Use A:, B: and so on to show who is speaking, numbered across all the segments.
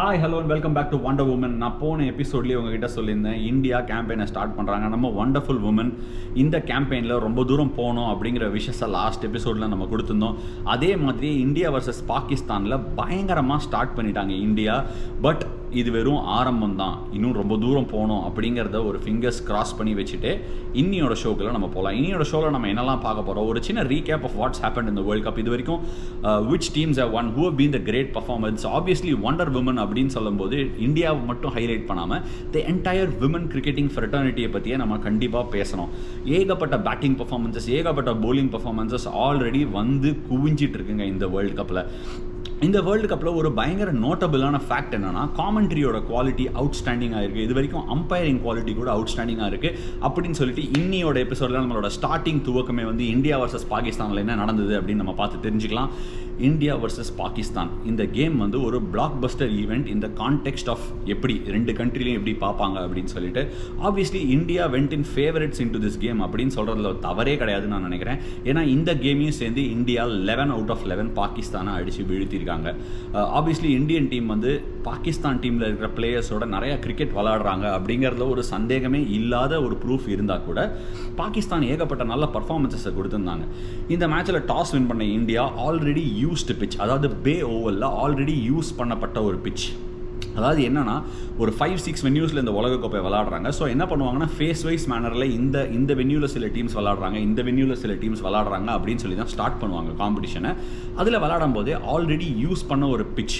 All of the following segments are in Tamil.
A: Hi hello and welcome back to wonder woman. நான் போன எபிசோட்லேயே உங்ககிட்ட சொல்லியிருந்தேன், இந்தியா கேம்பெயினை ஸ்டார்ட் பண்ணுறாங்க. நம்ம வண்டர்ஃபுல் உமன் இந்த கேம்பெயினில் ரொம்ப தூரம் போகணும் அப்படிங்கிற விஷயத்தை லாஸ்ட் எபிசோடில் நம்ம கொடுத்துருந்தோம். அதே மாதிரி இந்தியா வர்சஸ் பாகிஸ்தானில் பயங்கரமாக ஸ்டார்ட் பண்ணிட்டாங்க இந்தியா. பட் இது வெறும் ஆரம்பம் தான், இன்னும் ரொம்ப தூரம் போகணும் அப்படிங்கிறத ஒரு ஃபிங்கர்ஸ் கிராஸ் பண்ணி வச்சுட்டு இன்னியோட ஷோக்குள்ள நம்ம போகலாம். இன்னியோட ஷோவில் நம்ம என்னெல்லாம் பார்க்க போகிறோம், ஒரு சின்ன ரீகேப் ஆஃப் வாட்ஸ் ஹேப்பன் இந்த வேர்ல்ட் கப். இது வரைக்கும் which teams have won, who have been the great performance. Obviously wonder women அப்படின்னு சொல்லும்போது இந்தியாவை மட்டும் ஹைலைட் பண்ணாமல் தி என்டையர் விமன் கிரிக்கெட்டிங் ஃப்ரெட்டர்னிட்டியை பற்றியே நம்ம கண்டிப்பாக பேசணும். ஏகப்பட்ட பேட்டிங் பர்ஃபார்மன்ஸஸ், ஏகப்பட்ட பவுலிங் பர்ஃபார்மன்ஸஸ் ஆல்ரெடி வந்து குவிஞ்சிட்டு இருக்குங்க இந்த வேர்ல்டு கப்பில். இந்த வேர்ல்டு கப்பில் ஒரு பயங்கர நோட்டபிளான ஃபேக்ட் என்னென்னா, காமெண்ட்ரியோட குவாலிட்டி அவுட்ஸ்டாண்டிங்காக இருக்குது. இது வரைக்கும் அம்பையரிங் குவாலிட்டி கூட அவுட்ஸ்டாண்டிங்காக இருக்குது அப்படின்னு சொல்லிட்டு இன்னியோட எபிசோடில் நம்மளோட ஸ்டார்டிங் துவக்கமே வந்து இந்தியா வர்சஸ் பாகிஸ்தானில் என்ன நடந்தது அப்படின்னு நம்ம பார்த்து தெரிஞ்சுக்கலாம். இந்தியா வர்சஸ் பாகிஸ்தான் இந்த கேம் வந்து ஒரு பிளாக் பஸ்டர் ஈவெண்ட் இந்த கான்டெக்ஸ்ட் ஆஃப் எப்படி ரெண்டு கண்ட்ரிலையும் எப்படி பார்ப்பாங்க அப்படின்னு சொல்லிட்டு. Obviously India went in favourites in to this game அப்படின்னு சொல்கிறதுல தவறே கிடையாதுன்னு நான் நினைக்கிறேன். ஏன்னா இந்த கேமையும் சேர்ந்து இந்தியா 11 out of 11 பாகிஸ்தானை அடித்து வீழ்த்திருக்காங்க. ஆப்வியஸ்லி இந்தியன் டீம் வந்து பாகிஸ்தான் டீமில் இருக்கிற பிளேயர்ஸோட நிறையா கிரிக்கெட் விளையாடுறாங்க அப்படிங்கிறதுல ஒரு சந்தேகமே இல்லாத ஒரு ப்ரூஃப் இருந்தால் கூட பாகிஸ்தான் ஏகப்பட்ட நல்ல பர்ஃபார்மன்ஸஸை கொடுத்துருந்தாங்க. இந்த மேட்ச்சில் டாஸ் வின் பண்ண இந்தியா ஆல்ரெடி யூஸ்டு பிச், அதாவது பே ஓவலில் ஆல்ரெடி யூஸ் பண்ணப்பட்ட ஒரு பிச். அதாவது என்னன்னா, ஒரு 5-6 வென்யூஸில் இந்த உலகக்கோப்பை விளாடுறாங்க. ஸோ என்ன பண்ணுவாங்கன்னா, ஃபேஸ் வைஸ் மேனரில் இந்த வென்யூவில் சில டீம்ஸ் விளாடுறாங்க, இந்த வென்யூவில் சில டீம்ஸ் விளாடுறாங்க அப்படின்னு சொல்லி தான் ஸ்டார்ட் பண்ணுவாங்க காம்படிஷனை. அதில் விளாடும் போதே ஆல்ரெடி யூஸ் பண்ண ஒரு பிச்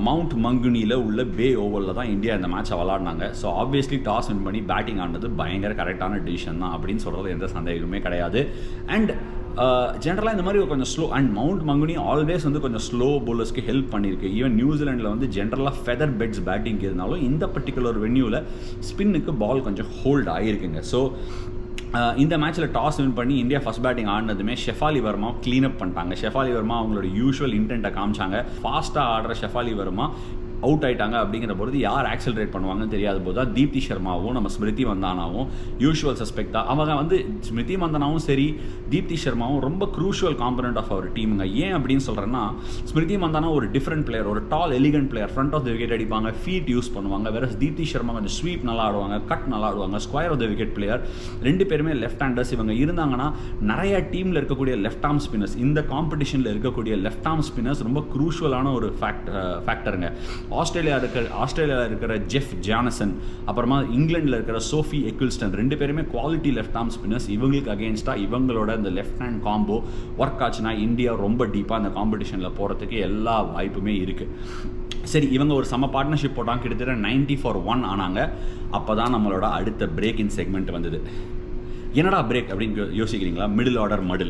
A: மவுண்ட் மங்குனியில் உள்ள பே ஓவலில் தான் இந்தியா இந்த மேட்சை விளாடினாங்க. ஸோ ஆப்வியஸ்லி டாஸ் வின் பண்ணி பேட்டிங் ஆனது பயங்கர கரெக்டான டிசிஷன் தான் அப்படின்னு சொல்கிறது எந்த சந்தேகமே கிடையாது. அண்ட் ஜென்ரலாக இந்த மாதிரி கொஞ்சம் ஸ்லோ அண்ட் மவுண்ட் மங்குனி ஆல்வேஸ் வந்து கொஞ்சம் ஸ்லோ பவுலர்ஸ்க்கு ஹெல்ப் பண்ணியிருக்கு. ஈவன் நியூசிலாண்டில் வந்து ஜென்ரலாக ஃபெதர் பெட்ஸ் பேட்டிங் இருந்தாலும் இந்த பர்டிகுலர் வென்யூவில் ஸ்பின்னுக்கு பால் கொஞ்சம் ஹோல்ட் ஆகிருக்குங்க. ஸோ இந்த மேட்ச்சில் டாஸ் வின் பண்ணி இந்தியா ஃபஸ்ட் பேட்டிங் ஆடினதுமே ஷெஃபாலி வர்மா க்ளீன் அப் பண்ணிட்டாங்க. ஷெஃபாலி வர்மா அவங்களோட யூஷுவல் இன்டென்ட்டை காமிச்சாங்க. ஃபாஸ்ட்டாக ஆடுற ஷெஃபாலி வர்மா அவுட் ஆகிட்டாங்க அப்படிங்கிற பொழுது யார் ஆக்சலரேட் பண்ணுவாங்கன்னு தெரியாத போது தான் தீப்தி சர்மாவும் நம்ம ஸ்மிருதி மந்தானாவும் யூஷுவல் சஸ்பெக்டாக அவங்க வந்து ஸ்மிருதி மந்தானாவும் சரி தீப்தி சர்மாவும் ரொம்ப க்ரூஷுவல் காம்பனண்ட் ஆஃப் அவர் டீமுங்க. ஏன் அப்படின்னு சொல்கிறேன்னா, ஸ்மிருதி மந்தானா ஒரு டிஃப்ரெண்ட் பிளேயர், ஒரு tall elegant player, front of the wicket அடிப்பாங்க, ஃபீட் யூஸ் பண்ணுவாங்க. வேற தீப்தி சர்மா கொஞ்சம் ஸ்வீப் நல்லா ஆடுவாங்க, கட் நல்லா ஆடுவாங்க, square of the wicket player. ரெண்டு பேருமே லெஃப்ட் ஹேண்டர்ஸ். இவங்க இருந்தாங்கன்னா நிறைய டீமில் இருக்கக்கூடிய லெஃப்ட் ஆர்ம் ஸ்பின்னர்ஸ், இந்த காம்படிஷனில் இருக்கக்கூடிய லெஃப்ட் ஆர்ம் ஸ்பின்னர்ஸ் ரொம்ப க்ரூஷுவலான ஒரு ஃபேக்டருங்க. ஆஸ்திரேலியாவில் இருக்கிற ஜெஃப் ஜானசன், அப்புறமா இங்கிலாண்டில் இருக்கிற சோஃபி எக்கிள்ஸ்டன், ரெண்டு பேருமே குவாலிட்டி லெஃப்ட் ஆர்ம் ஸ்பின்னர்ஸ். இவங்களுக்கு அகேன்ஸ்டாக இவங்களோட இந்த லெஃப்ட் ஹேண்ட் காம்போ ஒர்க் ஆச்சுன்னா இந்தியா ரொம்ப டீப்பாக அந்த காம்படிஷனில் போகிறதுக்கு எல்லா வாய்ப்புமே இருக்குது. சரி, இவங்க ஒரு சம பார்ட்னர்ஷிப் போட்டாங்க, கிட்டத்தட்ட 90-1 ஆனாங்க. அப்போ தான் நம்மளோட அடுத்த பிரேக் இன் செக்மெண்ட் வந்தது. என்னடா பிரேக் அப்படின்னு யோசிக்கிறீங்களா? Middle order muddle.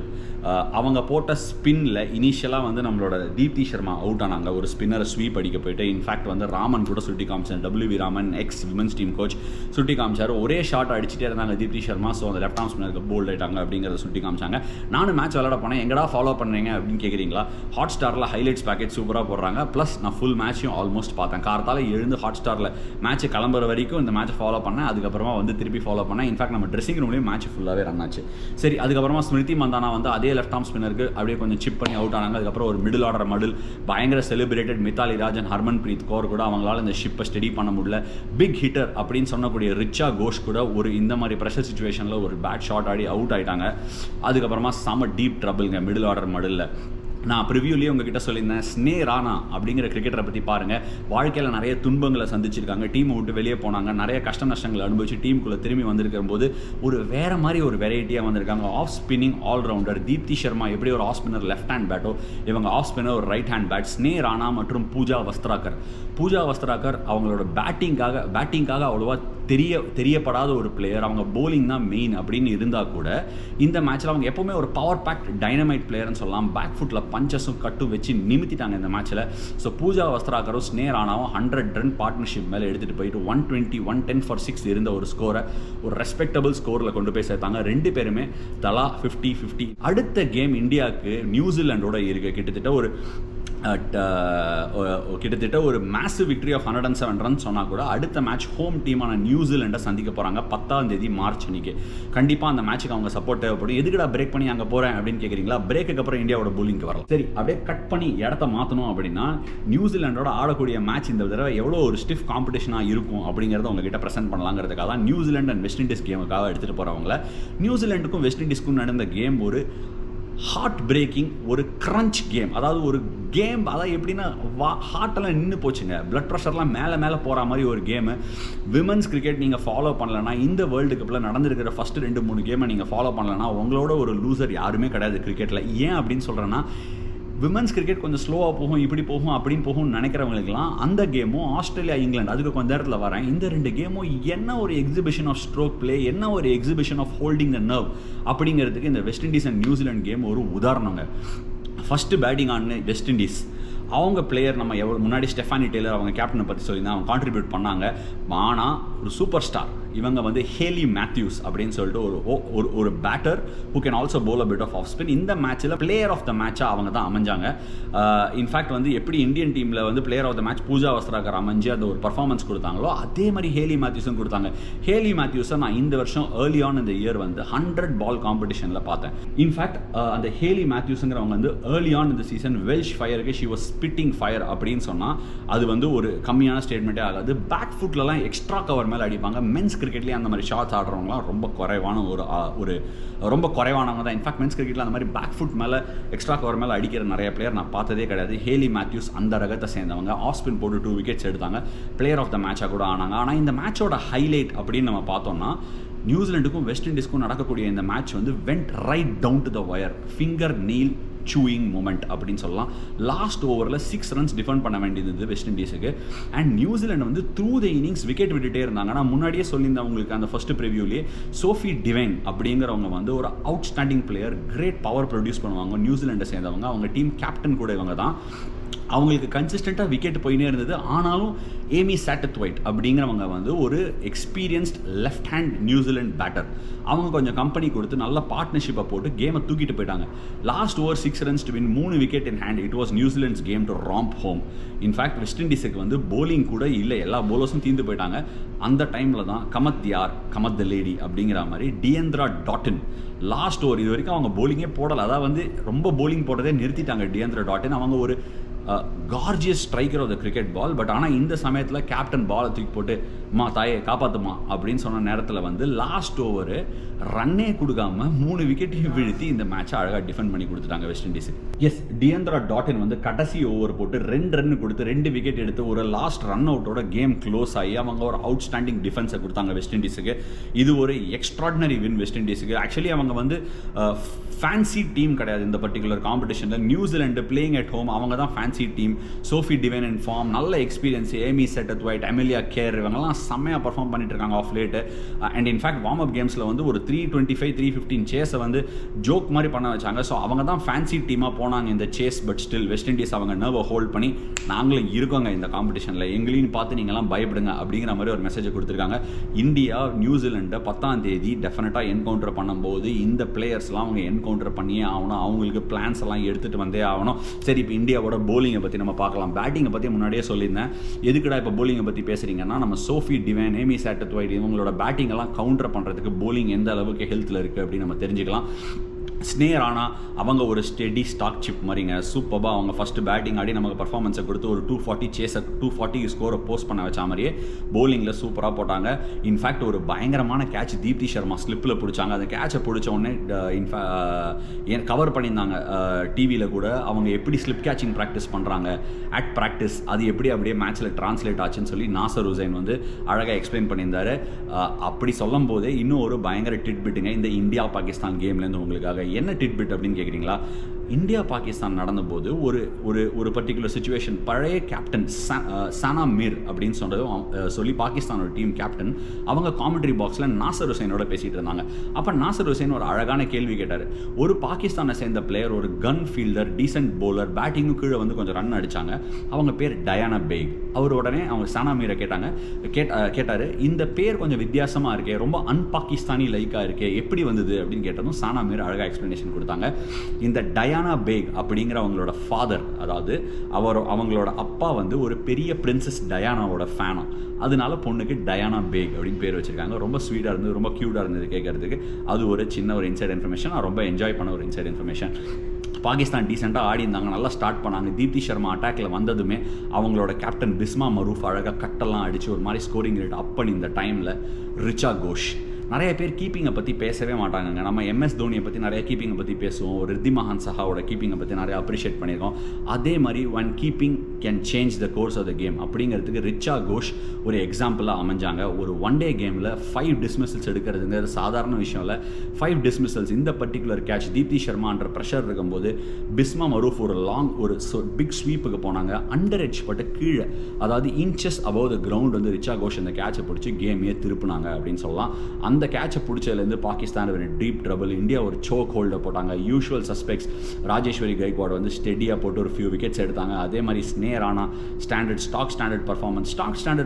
A: அவங்க போட்ட ஸ்பின்னில் இனிஷியலாக வந்து நம்மளோட தீப்தி சர்மா அவுட் ஆனாங்க. ஒரு ஸ்பின்னரை ஸ்வீப் அடிக்க போயிட்டு இன்ஃபேக்ட் வந்து ராமன் கூட சுட்டி காமிச்சார், WV Raman X women's team coach சுட்டி காமிச்சார். ஒரே ஷாட் அடிச்சுட்டே இருந்தாங்க தீப்தி சர்மா. ஸோ அந்த லெஃப்ட் ஆர்ம் ஸ்பின்னருக்கு போல்ட் ஆயிட்டாங்க அப்படிங்கிறத சுட்டி காமிச்சாங்க. நானும் மேட்ச் விளையாட போனேன், எங்கடா ஃபாலோ பண்ணுறீங்க அப்படின்னு கேட்குறீங்களா? ஹாட் ஸ்டாரில் ஹைலைட்ஸ் பேக்கேஜ் சூப்பராக போடுறாங்க. ப்ளஸ் நான் ஃபுல் மேட்சையும் ஆல்மோஸ்ட் பார்த்தேன். கார்த்தால எழுந்து ஹாட் ஸ்டாரில் மேட்ச் கிளம்புற வரைக்கும் இந்த மேட்சை ஃபாலோ பண்ணேன். அதுக்கப்புறமா வந்து திருப்பி ஃபாலோ பண்ணேன். இன்ஃபேக்ட் நம்ம ட்ரெஸ்ஸிங் ரூம்லேயும் மேட்ச் ஃபுல்லாகவே ஆச்சு. சரி, அதுக்கப்புறமா ஸ்மிருதி மந்தானா வந்து அதே லெஃப்ட் ஆர்ம் ஸ்பின்னருக்கு அப்படியே கொஞ்சம் சிப் பண்ணி அவுட் ஆனாங்க. அதுக்கப்புறம் ஒரு மிடில் ஆர்டர் மடில் பயங்கர celebrated Mithali Raj and Harmanpreet Kaur கூட அவங்களால இந்த ஷிப்பை ஸ்டடி பண்ண முடியல. பிக் ஹிட்டர் அப்படின்னு சொன்னக்கூடிய ரிச்சா கோஷ் கூட ஒரு இந்த மாதிரி ப்ரெஷர் சிச்சுவேஷனில் ஒரு பேட் ஷாட் ஆடி அவுட் ஆகிட்டாங்க. அதுக்கப்புறமா செம டீப் ட்ரபிள்ங்க மிடில் ஆர்டர் மடில். நான் ப்ரிவியூலேயே உங்ககிட்ட சொல்லியிருந்தேன், ஸ்னே ராணா அப்படிங்கிற கிரிக்கெட்டரை பற்றி பாருங்கள். வாழ்க்கையில் நிறைய துன்பங்களை சந்திச்சிருக்காங்க, டீமை விட்டு வெளியே போனாங்க, நிறைய கஷ்ட நஷ்டங்களை அனுபவிச்சு டீமுக்குள்ளே திரும்பி வந்திருக்கிற போது ஒரு வேறு மாதிரி ஒரு வெரைட்டியாக வந்திருக்காங்க. Off spinning allrounder Deepti Sharma எப்படி ஒரு ஆஃப் ஸ்பின்னர் லெஃப்ட் ஹேண்ட் பேட்டோ, இவங்க ஆஃப் ஸ்பின்னர் ஒரு right hand bat. Sneh Rana மற்றும் பூஜா வஸ்திராக்கர் அவங்களோட பேட்டிங்காக அவ்வளோவா தெரியப்படாத ஒரு பிளேயர். அவங்க போலிங் தான் மெயின் அப்படின்னு இருந்தால் கூட இந்த மேட்ச்சில் அவங்க எப்போவுமே ஒரு பவர் பேக்ட் டைனமைட் பிளேயர்னு சொல்லலாம். பேக் ஃபுட்டில் பஞ்சஸும் கட்டும் வச்சு நிமித்திட்டாங்க இந்த மேட்ச்சில். ஸோ பூஜா வஸ்திராக்கரும் ஸ்னே ராணாவும் 100 ரன் பார்ட்னர்ஷிப் மேலே எடுத்துகிட்டு போயிட்டு 120-110 for 6 இருந்த ஒரு ஸ்கோரை ஒரு ரெஸ்பெக்டபிள் ஸ்கோரில் கொண்டு போய் சேர்த்தாங்க. ரெண்டு பேருமே தலா 50-50. அடுத்த கேம் இந்தியாவுக்கு நியூசிலாண்டோட இருக்குது. கிட்டத்தட்ட ஒரு கிட்டத்தட்ட ஒரு மேசிவ் விக்டரி ஆஃப் 107 ரன்ஸ் சொன்னால் கூட அடுத்த மேட்ச் ஹோம் டீமான நியூசிலாண்டை சந்திக்க போகிறாங்க 10ஆம் தேதி மார்ச் அன்றைக்கி. கண்டிப்பாக அந்த மேட்ச்சுக்கு அவங்க சப்போர்ட் தேவைப்படும். எதுக்குடா பிரேக் பண்ணி அங்கே போகிறேன் அப்படின்னு கேட்குறீங்களா? பிரேக்குக்கு அப்புறம் இந்தியாவோட போலிங்க்கு வரலாம். சரி, அப்படியே கட் பண்ணி இடத்த மாற்றணும் அப்படின்னா நியூசிலாண்டோட ஆடக்கூடிய மேட்ச் இந்த தடவை எவ்வளோ ஒரு ஸ்டிஃப் காம்படிஷனாக இருக்கும் அப்படிங்கிறத உங்ககிட்ட ப்ரெசென்ட் பண்ணலாங்கிறதுக்காக தான் நியூசிலாண்ட் அண்ட் வெஸ்ட் இண்டீஸ் கேமுக்காக எடுத்துகிட்டு போகிறவங்கள. நியூசிலாண்டுக்கும் வெஸ்ட் இண்டீஸ்க்கும் நடந்த கேம் ஒரு ஹார்ட் பிரேக்கிங், ஒரு க்ரன்ச் கேம். அதாவது ஒரு கேம், அதாவது எப்படின்னா ஹார்ட்டெல்லாம் நின்று போச்சுங்க, பிளட் ப்ரெஷர்லாம் மேலே போகிற மாதிரி ஒரு கேமு. விமன்ஸ் கிரிக்கெட் நீங்கள் ஃபாலோ பண்ணலன்னா, இந்த வேர்ல்டு கப்பில் நடந்திருக்கிற ஃபஸ்ட்டு 2-3 கேமை நீங்கள் ஃபாலோ பண்ணலன்னா உங்களோட ஒரு லூசர் யாருமே கிடையாது கிரிக்கெட்டில். ஏன் அப்படின்னு சொல்கிறேன்னா, விமன்ஸ் கிரிக்கெட் கொஞ்சம் ஸ்லோவாக போகும், இப்படி போகும் அப்படின்னு போகும்னு நினைக்கிறவங்களுக்குலாம் அந்த கேமும் ஆஸ்திரேலியா இங்கிலாந்து, அதுக்கு கொஞ்சம் நேரத்தில் வரேன், இந்த 2 கேமும் என்ன ஒரு எக்ஸிபிஷன் ஆஃப் ஸ்ட்ரோக் பிளே, என்ன ஒரு exhibition of holding the nerve அப்படிங்கிறதுக்கு இந்த West Indies and New Zealand game ஒரு உதாரணங்க. ஃபஸ்ட்டு பேட்டிங் ஆன வெஸ்ட் இண்டீஸ், அவங்க பிளேயர் நம்ம முன்னாடி ஸ்டெஃபானி டெய்லர் அவங்க கேப்டனை பற்றி சொல்லியிருந்தா அவங்க கான்ட்ரிபியூட் பண்ணாங்க. ஆனால் ஒரு சூப்பர் ஸ்டார் இவங்க வந்து ஹேலி மேத்யூஸ் அப்படின்னு சொல்லிட்டு ஒரு batter who can also bowl a bit of spin. இந்த மேட்ச்சில் பிளேயர் ஆஃப் த மேட்சாக அவங்க தான் அமைஞ்சாங்க. இன்ஃபேக்ட் வந்து எப்படி இந்தியன் டீமில் வந்து player of the match Pooja Vastrakar அமைஞ்சு அந்த ஒரு பர்ஃபார்மன்ஸ் கொடுத்தாங்களோ அதே மாதிரி ஹேலி மேத்யூஸும் கொடுத்தாங்க. ஹேலி மேத்யூஸை நான் இந்த வருஷம் ஏர்லி ஆன் இந்த இயர் வந்து 100 பால் காம்படிஷனில் பார்த்தேன். இன்ஃபேக்ட் அந்த ஹேலி மேத்யூஸுங்கிறவங்க வந்து ஏர்லி ஆன் இந்த சீசன் வெல்ஷ் ஃபயருக்கு ஷி வாஸ் ஸ்பிட்டிங் ஃபயர் அப்படின்னு சொன்னால் அது வந்து ஒரு கம்மியான ஸ்டேட்மெண்ட்டே ஆகாது. பேக் ஃபுட்லலாம் எக்ஸ்ட்ரா கவர் மேலே அடிப்பாங்க. மென்ஸ் கிரிக்கெட்லேயே அந்த மாதிரி ஷாட்ஸ் ஆடுறவங்களாம் ரொம்ப குறைவானவங்க தான். இன்ஃபேக்ட் மென்ஸ் கிரிக்கெட்டில் அந்த மாதிரி பேக் ஃபுட் மேலே எக்ஸ்ட்ரா கவர் மேலே அடிக்கிற நிறைய பிளேயர் நான் பார்த்ததே கிடையாது. ஹேலி மேத்யூஸ் அந்த ரகத்தை சேர்ந்தவங்க. ஆஸ்பின் போட்டு 2 விக்கெட்ஸ் எடுத்தாங்க, பிளேயர் ஆஃப் த மேட்சாக கூட ஆனாங்க. ஆனால் இந்த மேட்சோட ஹைலைட் அப்படின்னு நம்ம பார்த்தோம்னா, நியூசிலாண்டுக்கும் வெஸ்ட் இண்டீஸ்க்கும் நடக்கக்கூடிய இந்த மேட்ச் வந்து went right down to the wire, finger nail chewing moment அப்படின்னு சொல்லலாம். லாஸ்ட் ஓவரில் 6 ரன்ஸ் டிஃபெண்ட் பண்ண வேண்டியது வெஸ்ட் இண்டீஸுக்கு. அண்ட் நியூசிலாண்டு வந்து த்ரூ த இன்னிங்ஸ் விக்கெட் விட்டுட்டே இருந்தாங்க. நான் முன்னாடியே சொல்லியிருந்தேன் உங்களுக்கு அந்த ஃபர்ஸ்ட் ப்ரிவியூலேயே, சோஃபி டிவைன் அப்படிங்கிறவங்க வந்து ஒரு outstanding player, great power produce பண்ணுவாங்க. நியூசிலாண்டை சேர்ந்தவங்க, அவங்க டீம் கேப்டன் கூட இவங்க தான். அவங்களுக்கு கன்சிஸ்டண்ட்டாக விக்கெட் போயினே இருந்தது. ஆனாலும் ஏமி சாட்டத்வைட் அப்படிங்கிறவங்க வந்து ஒரு experienced left hand New Zealand batter. அவங்க கொஞ்சம் கம்பெனி கொடுத்து நல்ல பார்ட்னர்ஷிப்பை போட்டு கேமை தூக்கிட்டு போயிட்டாங்க. Last over 6 runs to win, 3 wicket in hand. It was New Zealand's game to romp home. In fact West இண்டீஸுக்கு வந்து போலிங் கூட இல்லை, எல்லா போலர்ஸும் தீர்ந்து போயிட்டாங்க. அந்த டைமில் தான் கமத் யார் கமத் த லேடி அப்படிங்கிற மாதிரி டியேந்திரா டாட்டின் லாஸ்ட் ஓவர், இது வரைக்கும் அவங்க போலிங்கே போடலை, அதாவது வந்து ரொம்ப போலிங் போட்டதே நிறுத்திட்டாங்க டியேந்திரா டாட்டின். அவங்க ஒரு gorgeous striker of the cricket ball. But ஆனால் இந்த சமயத்தில் கேப்டன் பாலை தூக்கி போட்டு மா தாயே காப்பாற்றுமா அப்படின்னு சொன்ன நேரத்தில் வந்து லாஸ்ட் ஓவரு ரன்னே கொடுக்காம 3 விக்கெட்டையும் வீழ்த்தி இந்த மேட்சை அழகாக டிஃபெண்ட் பண்ணி கொடுத்துட்டாங்க வெஸ்ட் இண்டீஸுக்கு. எஸ், டியேந்திரா டாட்டின் வந்து கடைசி ஓவர் போட்டு 2 ரன் கொடுத்து 2 விக்கெட் எடுத்து ஒரு லாஸ்ட் ரன் அவுட்டோட கேம் க்ளோஸ் ஆகி அவங்க ஒரு அவுட்ஸ்டாண்டிங் டிஃபென்ஸை கொடுத்தாங்க வெஸ்ட் இண்டீஸுக்கு. இது ஒரு எக்ஸ்ட்ராடினரி வின் வெஸ்ட் இண்டீஸுக்கு. ஆக்சுவலி அவங்க வந்து ஃபேன்சி டீம் கிடையாது இந்த பர்டிகுலர் காம்படிஷனில். நியூசிலாண்டு பிளேயிங் அட் ஹோம், அவங்க தான் fancy team. Sophie Devine in form, நல்ல experience. Amy Satterthwaite, Amelia Kerr, இவங்கெல்லாம் செம்மையாக பர்ஃபார்ம் பண்ணிட்டு இருக்காங்க of late. And in fact warm up கேம்ஸில் வந்து ஒரு 325 315 சேஸை வந்து ஜோக் மாதிரி பண்ண வச்சாங்க. ஸோ அவங்க தான் ஃபேன்சி டீமாக போனாங்க இந்த chase. But still West Indies அவங்க நர்வை ஹோல்ட் பண்ணி நாங்களும் இருக்கோங்க இந்த காம்படிஷனில், எங்களையும் பார்த்து நீங்களாம் பயப்படுங்க அப்படிங்கிற மாதிரி ஒரு மெசேஜை கொடுத்துருக்காங்க. இந்தியா நியூசிலாண்டை 10ஆம் தேதி டெஃபினட்டாக என்கவுண்டர் பண்ணும்போது இந்த பிளேயர்ஸ்லாம் அவங்க என்கவுண்டர் பண்ணியே ஆகணும். அவங்களுக்கு பிளான்ஸ் எல்லாம் எடுத்துகிட்டு வந்தே ஆகணும். சரி, இப்போ இந்தியாவோட போலிங்கை பற்றி நம்ம பார்க்கலாம். பேட்டிங்கை பற்றி முன்னாடியே சொல்லியிருந்தேன். எதுக்குடா இப்போ போலிங்கை பற்றி பேசுகிறீங்கன்னா, நம்ம சோஃபி டிவைன், ஏமி சாட்டத்வைட் இவங்களோட பேட்டிங் எல்லாம் கவுண்டர் பண்ணுறதுக்கு போலிங் எந்த அளவுக்கு ஹெல்த்தில் இருக்குது அப்படின்னு நம்ம தெரிஞ்சுக்கலாம். ஸ்னேர் ஆனால் அவங்க ஒரு ஸ்டெடி ஸ்டாக் சிப் மாதிரிங்க. சூப்பராக அவங்க ஃபஸ்ட்டு பேட்டிங் ஆடி நமக்கு பர்ஃபார்மன்ஸை கொடுத்து ஒரு 240 சேஸை 240 ஸ்கோரை போஸ்ட் பண்ண வச்ச மாதிரியே போலிங்கில் சூப்பராக போட்டாங்க. இன்ஃபேக்ட் ஒரு பயங்கரமான கேட்ச் தீப்தி சர்மா ஸ்லிப்பில் பிடிச்சாங்க. அந்த கேட்சை பிடிச்ச உடனே கவர் பண்ணியிருந்தாங்க டிவியில் கூட. அவங்க எப்படி ஸ்லிப் கேச்சிங் ப்ராக்டிஸ் பண்ணுறாங்க அட் ப்ராக்டிஸ், அது எப்படி அப்படியே மேட்ச்சில் ட்ரான்ஸ்லேட் ஆச்சுன்னு சொல்லி நாசர் ஹுசைன் வந்து அழகாக எக்ஸ்பிளைன் பண்ணியிருந்தார். அப்படி சொல்லும் போதே இன்னும் ஒரு பயங்கர டிட்பிட்டுங்க இந்த இந்தியா பாகிஸ்தான் கேம்லேருந்து உங்களுக்காக. என்ன டிட்பிட் அப்படின்னு கேட்குறீங்களா? இந்தியா பாகிஸ்தான் நடந்தபோது ஒரு பர்டிகுலர் சுச்சுவேஷன், பழைய கேப்டன் சானா மீர் அப்படின்னு சொல்லி பாகிஸ்தானோட டீம் கேப்டன் அவங்க காமெண்ட்ரி பாக்ஸில் நாசர் ஹுசைனோட பேசிகிட்டு இருந்தாங்க. அப்போ நாசர் ஹுசைன் ஒரு அழகான கேள்வி கேட்டார். ஒரு பாகிஸ்தானை சேர்ந்த பிளேயர், ஒரு கன் ஃபீல்டர், டீசென்ட் பவுலர், பேட்டிங்கும் கீழே வந்து கொஞ்சம் ரன் அடித்தாங்க. அவங்க பேர் டயானா பேக். அவர் உடனே அவங்க சானா மீரை கேட்டார், இந்த பேர் கொஞ்சம் வித்தியாசமாக இருக்கே, ரொம்ப அன்பாகிஸ்தானி லைக்காக இருக்கே, எப்படி வந்தது அப்படின்னு கேட்டதும் சானா மீர் அழகாக எக்ஸ்ப்ளனேஷன் கொடுத்தாங்க. இந்த டயானா டயானா பேக் அப்படிங்கிற அவங்களோட ஃபாதர், அதாவது அவங்களோட அப்பா வந்து ஒரு பெரிய பிரின்சஸ் டயானாவோட ஃபேனா, அதனால பொண்ணுக்கு டயானா பேக் அப்படின்னு பேர் வச்சிருக்காங்க. ரொம்ப ஸ்வீட்டாக இருந்தது, ரொம்ப க்யூட்டாக இருந்தது கேட்கறதுக்கு. அது ஒரு சின்ன ஒரு இன்சைட் இன்ஃபர்மேஷன், நான் ரொம்ப என்ஜாய் பண்ண ஒரு இன்சைட் இன்ஃபர்மேஷன். பாகிஸ்தான் டீசெண்டாக ஆடி இருந்தாங்க, நல்லா ஸ்டார்ட் பண்ணாங்க. தீப்தி சர்மா அட்டாக்கில் வந்ததுமே அவங்களோட கேப்டன் பிஸ்மா மரூஃப் அழகாக கட்டெல்லாம் அடித்து ஒரு மாதிரி ஸ்கோரிங் ரேட் அப் பண்ணி இந்த டைமில் ரிச்சா கோஷ். நிறைய பேர் கீப்பிங்கை பற்றி பேசவே மாட்டாங்க. நம்ம எம்எஸ் தோனியை பற்றி நிறைய கீப்பிங்கை பற்றி பேசுவோம், ஒரு ரித்திமஹான் சஹாவோட கீப்பிங்கை பற்றி நிறைய அப்ரிஷியேட் பண்ணியிருக்கோம். அதே மாதிரி one keeping can change the course of the game அப்படிங்கிறதுக்கு ரிச்சா கோஷ் ஒரு எக்ஸாம்பிளாக அமைஞ்சாங்க. ஒரு ஒன் டே கேமில் 5 டிஸ்மிசல்ஸ் எடுக்கிறதுங்கிறது சாதாரண விஷயம் இல்லை. 5 டிஸ்மிசல்ஸ், இந்த பர்டிகுலர் கேட்ச் தீப்தி சர்மான்ற ப்ரெஷர் இருக்கும்போது பிஸ்மா மரூஃப் ஒரு பிக் ஸ்வீப்புக்கு போனாங்க. அண்டர் எட்ஜ் பட்டு கீழே, அதாவது இன்ச்சஸ் அபவ் த கிரவுண்ட் வந்து ரிச்சா கோஷ் அந்த கேட்சை பிடிச்சி கேமையே திருப்பினாங்க அப்படின்னு சொல்லலாம். அந்த கேட்சை பிடிச்சதுலேருந்து பாகிஸ்தான் ஒரு டீப் ட்ரபிள். இந்தியா ஒரு சோக் ஹோல்டர் போட்டாங்க. யூஷுவல் சஸ்பெக்ட்ஸ் ராஜேஸ்வரி கைக்வாட் வந்து ஸ்டெடியாக போட்டு ஒரு ஃபியூ விக்கெட்ஸ் எடுத்தாங்க. அதே மாதிரி ஸ்னேர் ஆனா ஸ்டாண்டர்ட்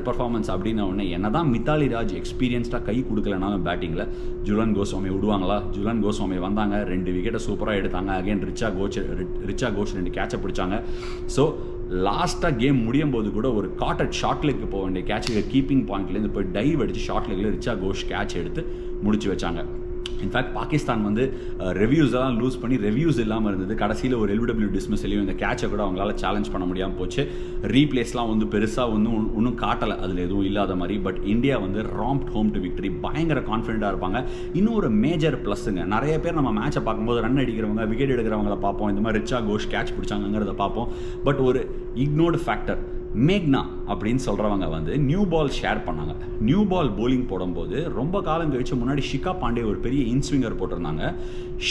A: பர்ஃபார்மன்ஸ் அப்படின்னு ஒன்று என்னதான் மித்தாலி ராஜ் எக்ஸ்பீரியன்ஸ்டாக கை கொடுக்கலனாலும் பேட்டிங்கில் ஜுலன் கோஸ்வாமி விடுவாங்களா? ஜுலன் கோஸ்வாமி வந்தாங்க, 2 விக்கெட்டை சூப்பராக எடுத்தாங்க. அகைன் ரிச்சா கோஷ் 2 கேட்சை பிடிச்சாங்க. ஸோ லாஸ்ட்டாக கேம் முடியும் போது கூட ஒரு காட்டட் ஷார்ட் லெக்கு போக வேண்டிய கேட்சுக்கு கீப்பிங் பாயிண்ட்லேருந்து போய் டைவ் அடித்து ஷார்ட் லெக்கில் ரிச்சா கோஷ் கேட்ச் எடுத்து முடிச்சு வச்சாங்க. இன்ஃபேக்ட் பாகிஸ்தான் வந்து ரிவ்யூஸ் எல்லாம் லூஸ் பண்ணி ரிவ்யூஸ் இல்லாமல் இருந்தது. கடைசியில் ஒரு LBW டிஸ்மிஸ்லையும் இந்த கேட்சை கூட அவங்களால சேலஞ்ச் பண்ண முடியாமல் போச்சு. ரீப்ளேஸ்லாம் வந்து பெருசாக ஒன்றும் காட்டலை, அதில் எதுவும் இல்லாத மாதிரி. பட் இந்தியா வந்து ராம்ப்ட் ஹோம் டு விக்டரி, பயங்கர கான்ஃபிடென்ட்டாக இருப்பாங்க. இன்னும் ஒரு மேஜர் ப்ளஸ்ஸுங்க, நிறைய பேர் நம்ம மேட்சை பார்க்கும்போது ரன் அடிக்கிறவங்க, விக்கெட் எடுக்கிறவங்கள பார்ப்போம், இந்த மாதிரி ரிச்சா கோஷ் கேட்ச் பிடிச்சாங்கிறத பார்ப்போம். பட் ஒரு இக்னோர்டு ஃபேக்டர், மேக்னா அப்படின்னு சொல்கிறவங்க வந்து நியூ பால் ஷேர் பண்ணாங்க. நியூ பால் போலிங் போடும்போது ரொம்ப காலம் கழிச்சு முன்னாடி ஷிகா பாண்டே ஒரு பெரிய இன்ஸ்விங்கர் போட்டிருந்தாங்க.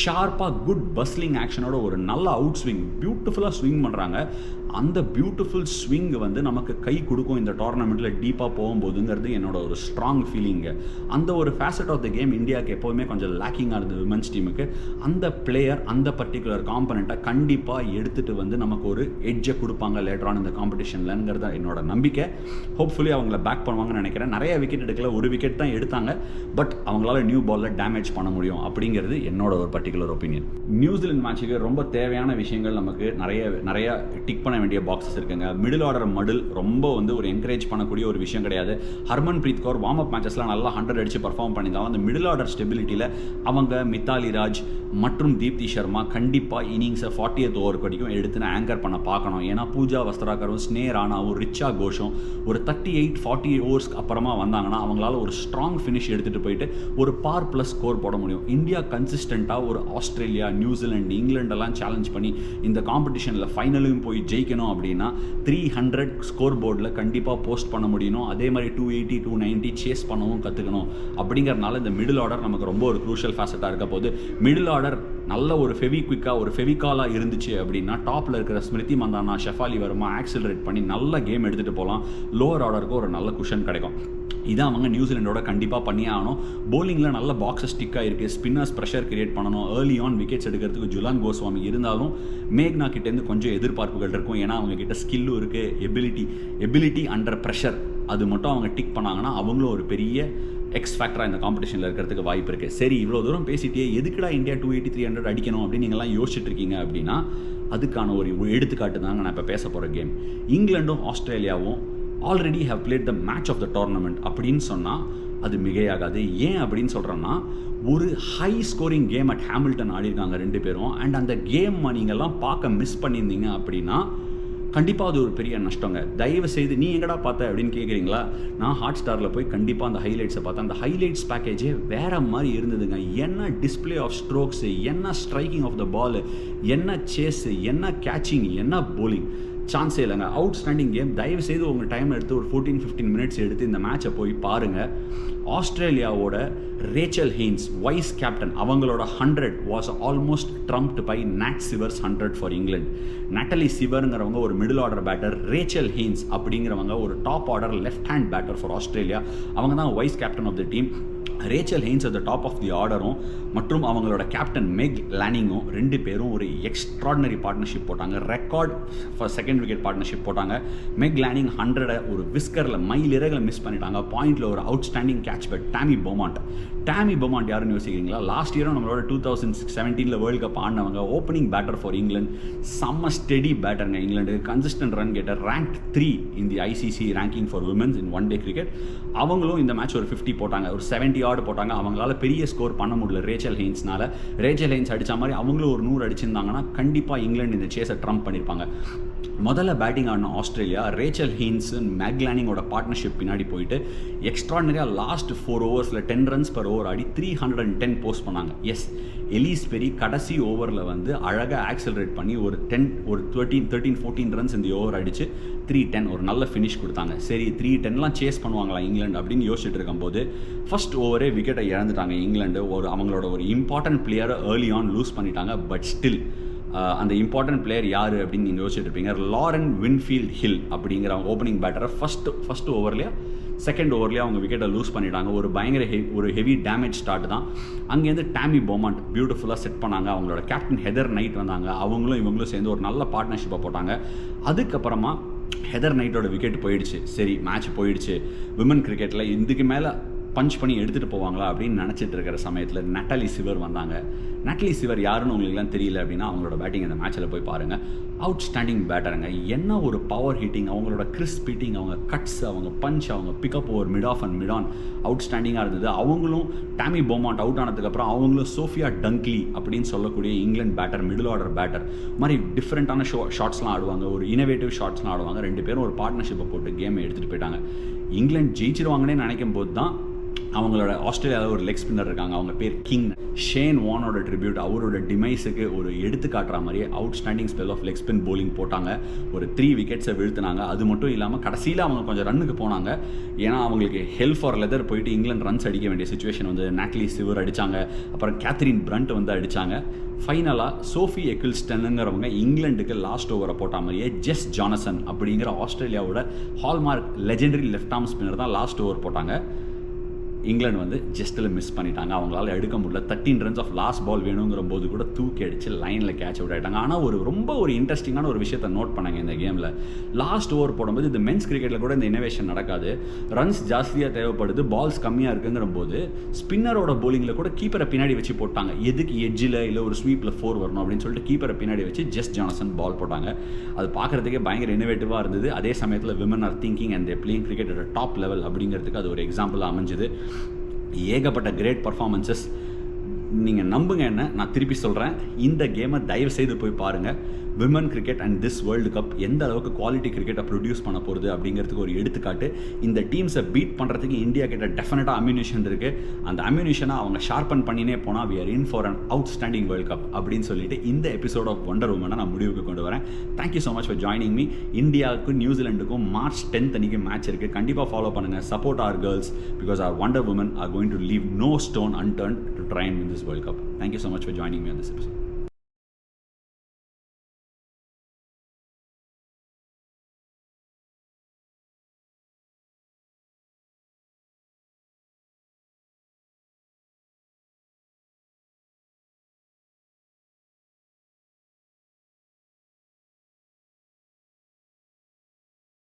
A: ஷார்ப்பாக குட் பஸ்லிங் ஆக்ஷனோட ஒரு நல்ல அவுட் ஸ்விங், பியூட்டிஃபுல்லாக ஸ்விங் பண்ணுறாங்க. அந்த பியூட்டிஃபுல் ஸ்விங் வந்து நமக்கு கை கொடுக்கும் இந்த டோர்னமெண்ட்டில் டீப்பாக போகும்போதுங்கிறது என்னோட ஒரு ஸ்ட்ராங் ஃபீலிங்கு. அந்த ஒரு ஃபேசட் ஆஃப் த கேம் இந்தியாவுக்கு எப்போவுமே கொஞ்சம் லேக்கிங்காக இருந்தது விமன்ஸ் டீமுக்கு. அந்த பிளேயர் அந்த பர்டிகுலர் காம்பனண்ட்டை கண்டிப்பாக எடுத்துகிட்டு வந்து நமக்கு ஒரு எட்ஜை கொடுப்பாங்க லேட்டரான இந்த காம்படிஷன்லங்கிறத என்னோட நம்பிக்கை. ஹோப்ஃபுல்லி அவங்கள பேக் பண்ணுவாங்கன்னு நினைக்கிறேன். நிறைய விக்கெட் எடுக்கல, ஒரு விக்கெட் தான் எடுத்தாங்க. பட் அவங்களால நியூ பாலில் டேமேஜ் பண்ண முடியும் அப்படிங்கிறது என்னோட ஒரு பர்டிகுலர் ஒப்பீனியன். நியூசிலாந்து மேட்சுக்கு ரொம்ப தேவையான விஷயங்கள் நமக்கு நிறைய டிக் பண்ண வேண்டிய பாக்ஸஸ் இருக்குங்க. மிடில் ஆர்டர் மடில் ரொம்ப வந்து ஒரு என்கரேஜ் பண்ணக்கூடிய ஒரு விஷயம் கிடையாது. Harmanpreet Kaur warm up மேட்சஸ்லாம் நல்லா 100 அடிச்சு பர்ஃபார்ம் பண்ணியிருந்தாலும் அந்த மிடில் ஆர்டர் ஸ்டெபிலிட்டியில் அவங்க மித்தாலி ராஜ் மற்றும் தீப்தி சர்மா கண்டிப்பாக இன்னிங்ஸை 40th ஓவருக்கு வரைக்கும் எடுத்துன்னு ஆங்கர் பண்ண பார்க்கணும். ஏன்னா பூஜா வஸ்திராகரும் ஸ்னேர் ஆனாவும் ரிச்சா கோஷும் ஒரு 38-40 ஓவர்ஸ்க்கு அப்புறமா வந்தாங்கன்னா அவங்களால ஒரு ஸ்ட்ராங் ஃபினிஷ் எடுத்துகிட்டு போயிட்டு ஒரு பார் ப்ளஸ் ஸ்கோர் போட முடியும். இந்தியா கன்சிஸ்டண்ட்டாக ஒரு ஆஸ்திரேலியா, நியூசிலாந்து, இங்கிலாண்டெல்லாம் சேலஞ்ச் பண்ணி இந்த காம்படிஷனில் ஃபைனலையும் போய் ஜெயிக்கணும் அப்படின்னா 300 ஸ்கோர் போர்டில் கண்டிப்பாக போஸ்ட் பண்ண முடியணும். அதே மாதிரி 280, 290 சேஸ் பண்ணவும் கற்றுக்கணும். அப்படிங்கிறதுனால இந்த மிடில் ஆர்டர் நமக்கு ரொம்ப ஒரு க்ரூஷியல் ஃபேசட்டாக இருக்க போது. மிடில் ஆர்டர் நல்ல ஒரு ஃபெவிகாலாக இருந்துச்சு அப்படின்னா டாப்பில் இருக்கிற ஸ்மிருதி மந்தானா, ஷெஃபாலி வர்மா ஆக்சிலரேட் பண்ணி நல்ல கேம் எடுத்துகிட்டு போகலாம். லோவர் ஆர்டருக்கு ஒரு நல்ல குஷன் கிடைக்கும். இதான் அவங்க நியூசிலாண்டோட கண்டிப்பாக பண்ணியே ஆகணும். போலிங்கில் நல்ல பாக்ஸஸ் ஸ்டிக்காக இருக்குது. ஸ்பின்னர்ஸ் ப்ரெஷர் கிரியேட் பண்ணணும். ஏர்லி ஆன் விக்கெட்ஸ் எடுக்கிறதுக்கு ஜுலான் கோஸ்வாமி இருந்தாலும் மேக்னா கிட்டேருந்து கொஞ்சம் எதிர்பார்ப்புகள் இருக்கும். ஏன்னா அவங்க கிட்ட ஸ்கில்லும் இருக்குது, எபிலிட்டி அண்டர் ப்ரெஷர் அது மட்டும் அவங்க டிக் பண்ணாங்கன்னா அவங்களும் ஒரு பெரிய எக்ஸ் ஃபேக்டராக இந்த காம்படிஷனில் இருக்கிறதுக்கு வாய்ப்பு இருக்குது. சரி, இவ்வளோ தூரம் பேசிட்டே எதுக்குடா இந்தியா 280, 300 அடிக்கணும் அப்படின்னு நீங்கள்லாம் யோசிச்சுட்டு இருக்கீங்க அப்படின்னா அதுக்கான ஒரு எடுத்துக்காட்டு தாங்க நான் இப்போ பேச போகிற கேம். இங்கிலாண்டும் ஆஸ்திரேலியாவும் already have played the match of the tournament அப்படின்னு சொன்னால் அது மிகையாகாது. ஏன் அப்படின்னு சொல்கிறேன்னா ஒரு high scoring game at Hamilton ஆடிருக்காங்க 2 பேரும். அண்ட் அந்த கேம் நீங்கள்லாம் பார்க்க மிஸ் பண்ணியிருந்தீங்க அப்படின்னா கண்டிப்பாக அது ஒரு பெரிய நஷ்டங்க. தயவு செய்து நீ எங்கடா பார்த்த அப்படின்னு கேட்குறீங்களா? நான் ஹாட் ஸ்டாரில் போய் கண்டிப்பாக அந்த ஹைலைட்ஸை பார்த்தேன். அந்த ஹைலைட்ஸ் பேக்கேஜே வேறு மாதிரி இருந்ததுங்க. என்ன டிஸ்பிளே ஆஃப் ஸ்ட்ரோக்ஸு, என்ன ஸ்ட்ரைக்கிங் ஆஃப் த பால், என்ன சேஸு, என்ன கேட்சிங், என்ன போலிங், சான்ஸே இல்லைங்க. Outstanding game. தயவு செய்து உங்கள் டைம் எடுத்து ஒரு 14-15 மினிட்ஸ் எடுத்து இந்த மேட்சை போய் பாருங்கள். ஆஸ்திரேலியாவோட ரேச்சல் ஹெய்ன்ஸ் வைஸ் கேப்டன், அவங்களோட 100 was almost trumped by Nat Sciver 100 for England. Natalie சிவருங்கிறவங்க ஒரு middle order batter, Rachael Haynes அப்படிங்கிறவங்க ஒரு top order left hand batter for Australia. அவங்க தான் vice captain of the team. Rachael Haynes at the top of the ஆர்டரும் மற்றும் அவங்களோட கேப்டன் மெக் லானிங்கும் 2 பேரும் ஒரு எக்ஸ்ட்ராடினரி பார்ட்னர்ஷிப் போட்டாங்க. ரெக்கார்ட் செகண்ட் விக்கெட் பார்ட்னர்ஷிப் போட்டாங்க. மெக் லானிங் 100 ஒரு விஸ்கரில் மைலிறகளை மிஸ் பண்ணிட்டாங்க. பாயிண்டில் ஒரு outstanding catch by Tammy Beaumont யாருன்னு யோசிக்கிறீங்களா? லாஸ்ட் இயரும் நம்மளோட 2017 வேர்ல்டு கப் ஆடினவங்க. ஓப்பனிங் பேட்டர் ஃபார் இங்கிலாந்து, செம்ம ஸ்டெடி பேட்டருங்க. England consistent run getter, rank 3 in the ICC ranking for women's in one day cricket. அவங்களும் இந்த மேட்ச் ஒரு 50 போட்டாங்க, ஒரு 70 ஆர்டு போட்டாங்க. அவங்களால பெரிய ஸ்கோர் பண்ண முடியல ரேச்சல் ஹெய்ன்ஸ்னால. ரேச்சல் ஹெய்ன்ஸ் அடித்த மாதிரி அவங்களும் ஒரு 100 அடிச்சிருந்தாங்கன்னா கண்டிப்பாக இங்கிலாந்து இந்த சேஸை ட்ரம்ப் பண்ணியிருப்பாங்க. முதல்ல பேட்டிங் ஆடின ஆஸ்திரேலியா ரேச்சல் ஹெய்ன்ஸ் மெக் லானிங்கோட பார்ட்னர்ஷிப் பின்னாடி போயிட்டு எக்ஸ்ட்ராடினரியாக லாஸ்ட் 4 ஓவர்ஸில் 10 runs per over ஆடி 310 போஸ்ட் பண்ணாங்க. எஸ், எலிஸ் பெரி கடைசி ஓவரில் வந்து அழகாக ஆக்சலரேட் பண்ணி ஒரு 13-14 runs இந்த ஓவர் அடித்து 310 ஒரு நல்ல ஃபினிஷ் கொடுத்தாங்க. சரி, 310லாம் சேஸ் பண்ணுவாங்களா இங்கிலாந்து அப்படின்னு யோசிச்சுட்டு இருக்கும்போது ஃபர்ஸ்ட் ஓவரே விக்கெட்டை இழந்துட்டாங்க இங்கிலாந்து. அவங்களோட ஒரு இம்பார்ட்டன்ட் பிளேயரை ஏர்லி ஆன் லூஸ் பண்ணிட்டாங்க. பட் ஸ்டில் அந்த இம்பார்ட்டன்ட் பிளேயர் யார் அப்படின்னு நீங்கள் யோசிச்சுட்டு இருப்பீங்க. லாரன் வின்ஃபீல்ட் ஹில் அப்படிங்கிற ஓப்பனிங் பேட்டரை ஃபஸ்ட் ஓவர்லேயே செகண்ட் ஓவர்லேயே அவங்க விக்கெட்டை லூஸ் பண்ணிட்டாங்க. ஒரு பயங்கர ஒரு ஹெவி டேமேஜ் ஸ்டார்ட் தான். அங்கேருந்து டாமி பொமாண்ட் பியூட்டிஃபுல்லாக செட் பண்ணாங்க. அவங்களோட கேப்டன் ஹெதர் நைட் வந்தாங்க. அவங்களும் இவங்களும் சேர்ந்து ஒரு நல்ல பார்ட்னர்ஷிப்பை போட்டாங்க. அதுக்கப்புறமா ஹெதர் நைட்டோட விக்கெட் போயிடுச்சு. சரி, மேட்ச் போயிடுச்சு. விமன் கிரிக்கெட்டில் இதுக்கு மேலே பஞ்ச் பண்ணி எடுத்துகிட்டு போவாங்களா அப்படின்னு நினச்சிட்டு இருக்கிற சமயத்தில் நட்டாலி சிவர் வந்தாங்க. நட்டாலி சிவர் யாருன்னு உங்களுக்குலாம் தெரியல அப்படின்னா அவங்களோட பேட்டிங் அந்த மேட்ச்சில் போய் பாருங்கள். அவுட்ஸ்டாண்டிங் பேட்டருங்க. என்ன ஒரு பவர் ஹிட்டிங், அவங்களோட கிறிஸ்ப் ஹிட்டிங், அவங்க கட்ஸ், அவங்க பஞ்ச், அவங்க pickup over mid off and mid on அவுட்ஸ்டாண்டிங்காக இருந்தது. அவங்களும் டாமி பொமாண்ட் அவுட் ஆனதுக்கப்புறம் அவங்களும் சோஃபியா டங்க்லி அப்படின்னு சொல்லக்கூடிய England batter, middle order batter மாதிரி டிஃப்ரெண்ட்டான ஷாட்ஸ்லாம் ஆடுவாங்க, ஒரு இனோவேட்டிவ் ஷாட்ஸ்லாம் ஆடுவாங்க. 2 பேரும் ஒரு பார்ட்னர்ஷிப்பை போட்டு கேமை எடுத்துகிட்டு போயிட்டாங்க. இங்கிலாந்து ஜெயிச்சிருவாங்கன்னே நினைக்கும் போது தான் அவங்களோட ஆஸ்திரேலியாவில் ஒரு லெக் ஸ்பின்னர் இருக்காங்க, அவங்க பேர் கிங். ஷேன் வானோட ட்ரிபியூட், அவரோட டிமைஸுக்கு ஒரு எடுத்து காட்டுற மாதிரியே outstanding spell of leg spin bowling போட்டாங்க. ஒரு 3 விக்கெட்ஸை வீழ்த்தினாங்க. அது மட்டும் இல்லாமல் கடைசியில் அவங்க கொஞ்சம் ரன்னுக்கு போனாங்க. ஏன்னா அவங்களுக்கு ஹெல் ஃபார் லெதர் போயிட்டு இங்கிலாந்து ரன்ஸ் அடிக்க வேண்டிய சுச்சுவேஷன் வந்து நாட்லி சிவர் அடித்தாங்க. அப்புறம் கேத்ரின் பிரண்ட் வந்து அடித்தாங்க. ஃபைனலாக சோஃபி எக்கிள்ஸ்டனுங்கிறவங்க இங்கிலாந்துக்கு லாஸ்ட் ஓவரை போட்ட மாதிரியே ஜெஸ் ஜானசன் அப்படிங்கிற ஆஸ்திரேலியாவோட hallmark legendary left arm spinner தான் லாஸ்ட் ஓவர் போட்டாங்க. இங்கிலாந்து வந்து ஜஸ்ட்டில் மிஸ் பண்ணிட்டாங்க. அவங்களால எடுக்க முடியல. 13 runs ஆஃப் லாஸ்ட் பால் வேணுங்கிற போது கூட தூக்கி அடிச்சு லைனில் கேட்ச் அவுட் ஆகிட்டாங்க. ஆனால் ரொம்ப இன்ட்ரெஸ்டிங்கான ஒரு விஷயத்தை நோட் பண்ணாங்க இந்த கேமில். லாஸ்ட் ஓவர் போடும்போது இந்த மென்ஸ் கிரிக்கெட்டில் கூட இந்த இனோவேஷன் நடக்காது. ரன்ஸ் ஜாஸ்தியாக தேவைப்படுது, பால்ஸ் கம்மியாக இருக்குங்கிற போது ஸ்பின்னரோட போலிங்கில் கூட கீப்பரை பின்னாடி வச்சு போட்டாங்க. எதுக்கு எட்ஜில் இல்லை ஒரு ஸ்வீப்பில் 4 வரணும் அப்படின்னு சொல்லிட்டு கீப்பரை பின்னாடி வச்சு ஜெஸ் ஜானசன் பால் போட்டாங்க. அது பார்க்குறதுக்கே பயங்கர இனோவேட்டிவாக இருந்தது. அதே சமயத்தில் women are thinking and they playing cricket at top level அப்படிங்கிறதுக்கு அது ஒரு எக்ஸாம்பிளாக அமைஞ்சுது. ஏகப்பட்ட கிரேட் பர்ஃபார்மன்ஸஸ். நீங்கள் நம்புங்க என்ன, நான் திருப்பி சொல்கிறேன், இந்த கேமை தயவு செய்து போய் பாருங்கள். Women cricket and this world cup எந்த அளவுக்கு குவாலிட்டி கிரிக்கெட்டை ப்ரொடியூஸ் பண்ண போகிறது அப்படிங்கிறதுக்கு ஒரு எடுத்துக்காட்டு. இந்த டீம்ஸை பீட் பண்ணுறதுக்கு இந்தியா கிட்ட டெஃபினட்டாக அம்யூனிஷன் இருக்குது. அந்த அம்யூனிஷனை அவங்க ஷார்பன் பண்ணினே போனால் we are in for an outstanding world cup அப்படின்னு சொல்லிட்டு இந்த எபிசோட் ஆஃப் வண்டர் உமனை நான் முடிவுக்கு கொண்டு வரேன். Thank you so much for joining me. இந்தியாவுக்கும் நியூசிலாண்டுக்கும் March 10th அன்றைக்கி மேட்ச் இருக்குது. கண்டிப்பாக ஃபாலோ பண்ணுங்கள். Support our girls because our wonder women are going to leave no stone unturned to try and win this World Cup. Thank you so much for joining me on this episode.